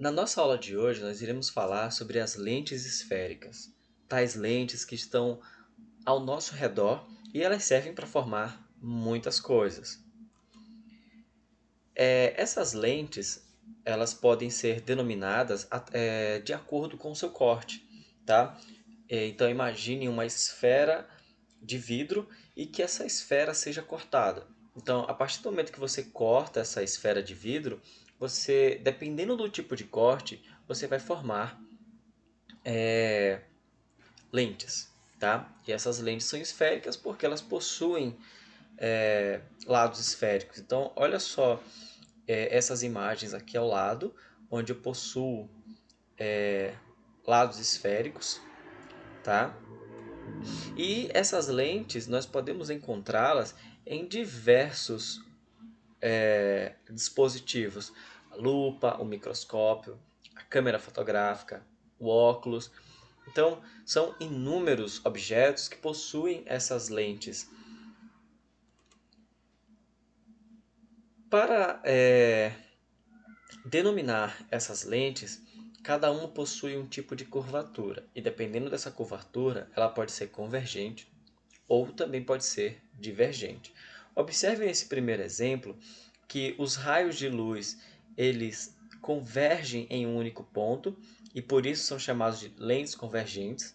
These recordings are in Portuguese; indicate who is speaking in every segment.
Speaker 1: Na nossa aula de hoje, nós iremos falar sobre as lentes esféricas, tais lentes que estão ao nosso redor e elas servem para formar muitas coisas. Essas lentes, elas podem ser denominadas de acordo com o seu corte, tá? Então imagine uma esfera de vidro e que essa esfera seja cortada. Então, a partir do momento que você corta essa esfera de vidro, você, dependendo do tipo de corte, você vai formar lentes, tá? E essas lentes são esféricas porque elas possuem lados esféricos. Então, olha só essas imagens aqui ao lado, onde eu possuo lados esféricos, tá? E essas lentes nós podemos encontrá-las em diversos dispositivos: a lupa, o microscópio, a câmera fotográfica, o óculos. Então, são inúmeros objetos que possuem essas lentes. Para denominar essas lentes, cada uma possui um tipo de curvatura, e dependendo dessa curvatura, ela pode ser convergente ou também pode ser divergente. Observe nesse primeiro exemplo que os raios de luz eles convergem em um único ponto e por isso são chamados de lentes convergentes.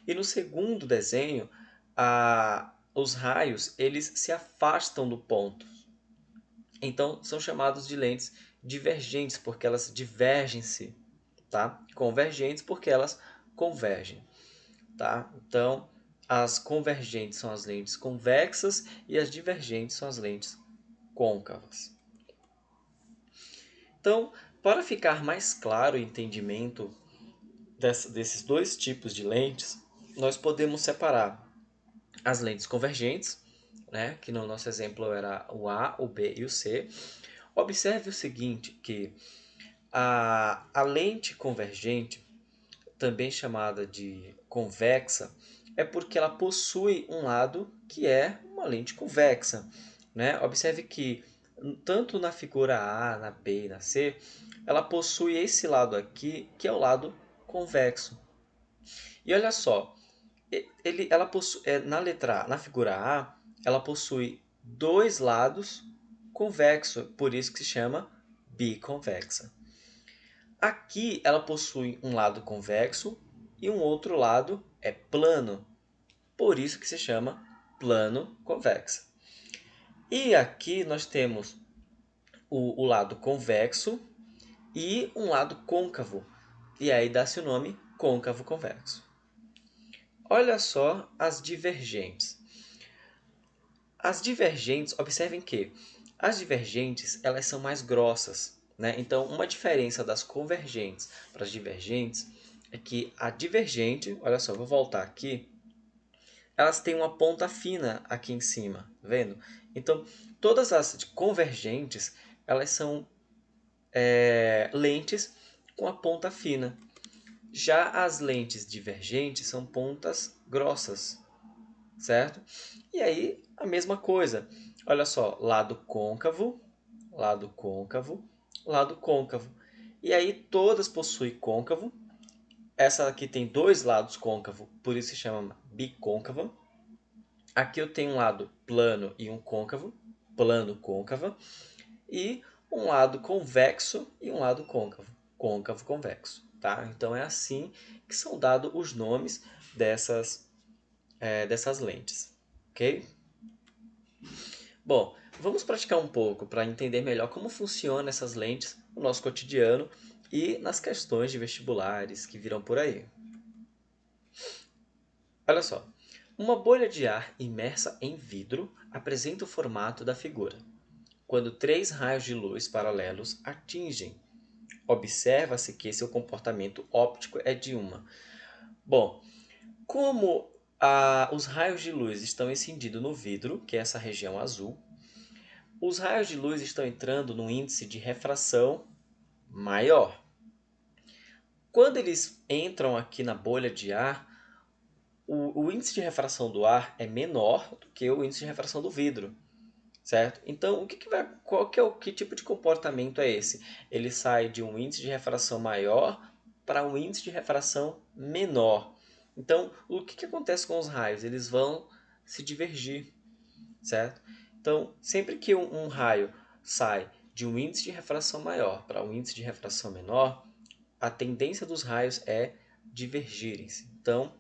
Speaker 1: E no segundo desenho, os raios eles se afastam do ponto. Então são chamados de lentes divergentes porque elas divergem-se, tá? Convergentes porque elas convergem, tá? Então as convergentes são as lentes convexas e as divergentes são as lentes côncavas. Então, para ficar mais claro o entendimento desses dois tipos de lentes, nós podemos separar as lentes convergentes, né, que no nosso exemplo era o A, o B e o C. Observe o seguinte, que a lente convergente, também chamada de convexa, é porque ela possui um lado que é uma lente convexa, né? Observe que tanto na figura A, na B e na C, ela possui esse lado aqui, que é o lado convexo. E olha só, ela possui, na letra A, na figura A, ela possui dois lados convexos, por isso que se chama biconvexa. Aqui ela possui um lado convexo e um outro lado é plano, por isso que se chama plano convexa. E aqui nós temos o lado convexo e um lado côncavo, e aí dá-se o nome côncavo convexo. Olha só as divergentes. As divergentes, observem que as divergentes elas são mais grossas, né? Então, uma diferença das convergentes para as divergentes é que a divergente, olha só, vou voltar aqui, elas têm uma ponta fina aqui em cima, tá vendo? Então, todas as convergentes elas são lentes com a ponta fina. Já as lentes divergentes são pontas grossas, certo? E aí, a mesma coisa. Olha só, lado côncavo, lado côncavo, lado côncavo. E aí, todas possuem côncavo. Essa aqui tem dois lados côncavo, por isso se chama bicôncava. Aqui eu tenho um lado plano e um côncavo, plano côncava. E um lado convexo e um lado côncavo, côncavo convexo. Tá? Então, é assim que são dados os nomes dessas lentes. Ok? Bom, vamos praticar um pouco para entender melhor como funcionam essas lentes no nosso cotidiano e nas questões de vestibulares que virão por aí. Olha só, uma bolha de ar imersa em vidro apresenta o formato da figura. Quando três raios de luz paralelos atingem, observa-se que seu comportamento óptico é de uma. Bom, como os raios de luz estão incidindo no vidro, que é essa região azul, os raios de luz estão entrando num índice de refração maior. Quando eles entram aqui na bolha de ar, o índice de refração do ar é menor do que o índice de refração do vidro. certo? Então, que tipo de comportamento é esse? Ele sai de um índice de refração maior para um índice de refração menor. Então, o que acontece com os raios? Eles vão se divergir, certo? Então, sempre que um raio sai de um índice de refração maior para um índice de refração menor, a tendência dos raios é divergirem-se. Então,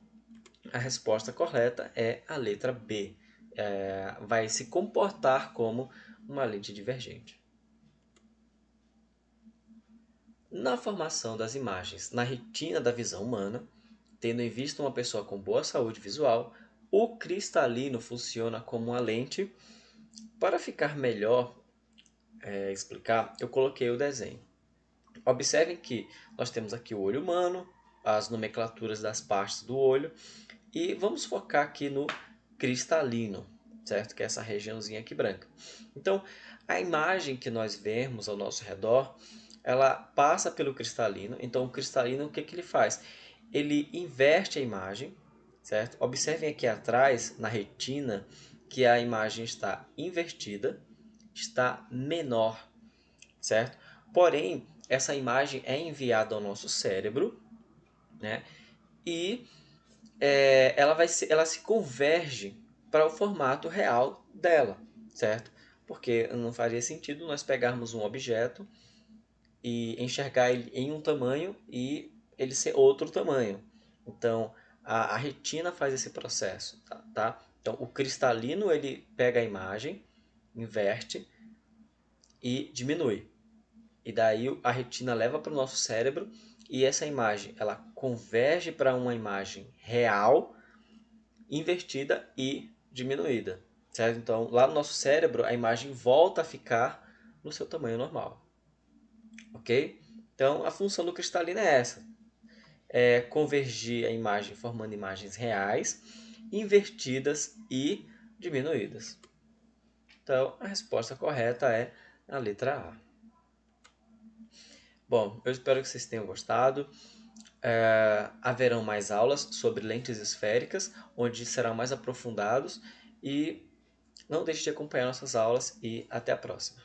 Speaker 1: a resposta correta é a letra B. Vai se comportar como uma lente divergente. Na formação das imagens na retina da visão humana, tendo em vista uma pessoa com boa saúde visual, o cristalino funciona como uma lente. Para ficar melhor explicar, eu coloquei o desenho. Observem que nós temos aqui o olho humano, as nomenclaturas das partes do olho, e vamos focar aqui no cristalino, certo? Que é essa regiãozinha aqui branca. Então, a imagem que nós vemos ao nosso redor, ela passa pelo cristalino. Então, o cristalino, o que ele faz? Ele inverte a imagem, certo? Observem aqui atrás, na retina, que a imagem está invertida, está menor, certo? Porém, essa imagem é enviada ao nosso cérebro, né? E ela se converge para o formato real dela, certo? Porque não faria sentido nós pegarmos um objeto e enxergar ele em um tamanho e ele ser outro tamanho. Então, a retina faz esse processo, tá? Então, o cristalino ele pega a imagem, inverte e diminui. E daí a retina leva para o nosso cérebro e essa imagem ela converge para uma imagem real, invertida e diminuída, certo? Então, lá no nosso cérebro, a imagem volta a ficar no seu tamanho normal, ok? Então, a função do cristalino é essa, é convergir a imagem formando imagens reais, invertidas e diminuídas. Então, a resposta correta é a letra A. Bom, eu espero que vocês tenham gostado. Haverão mais aulas sobre lentes esféricas, onde serão mais aprofundados. E não deixe de acompanhar nossas aulas e até a próxima.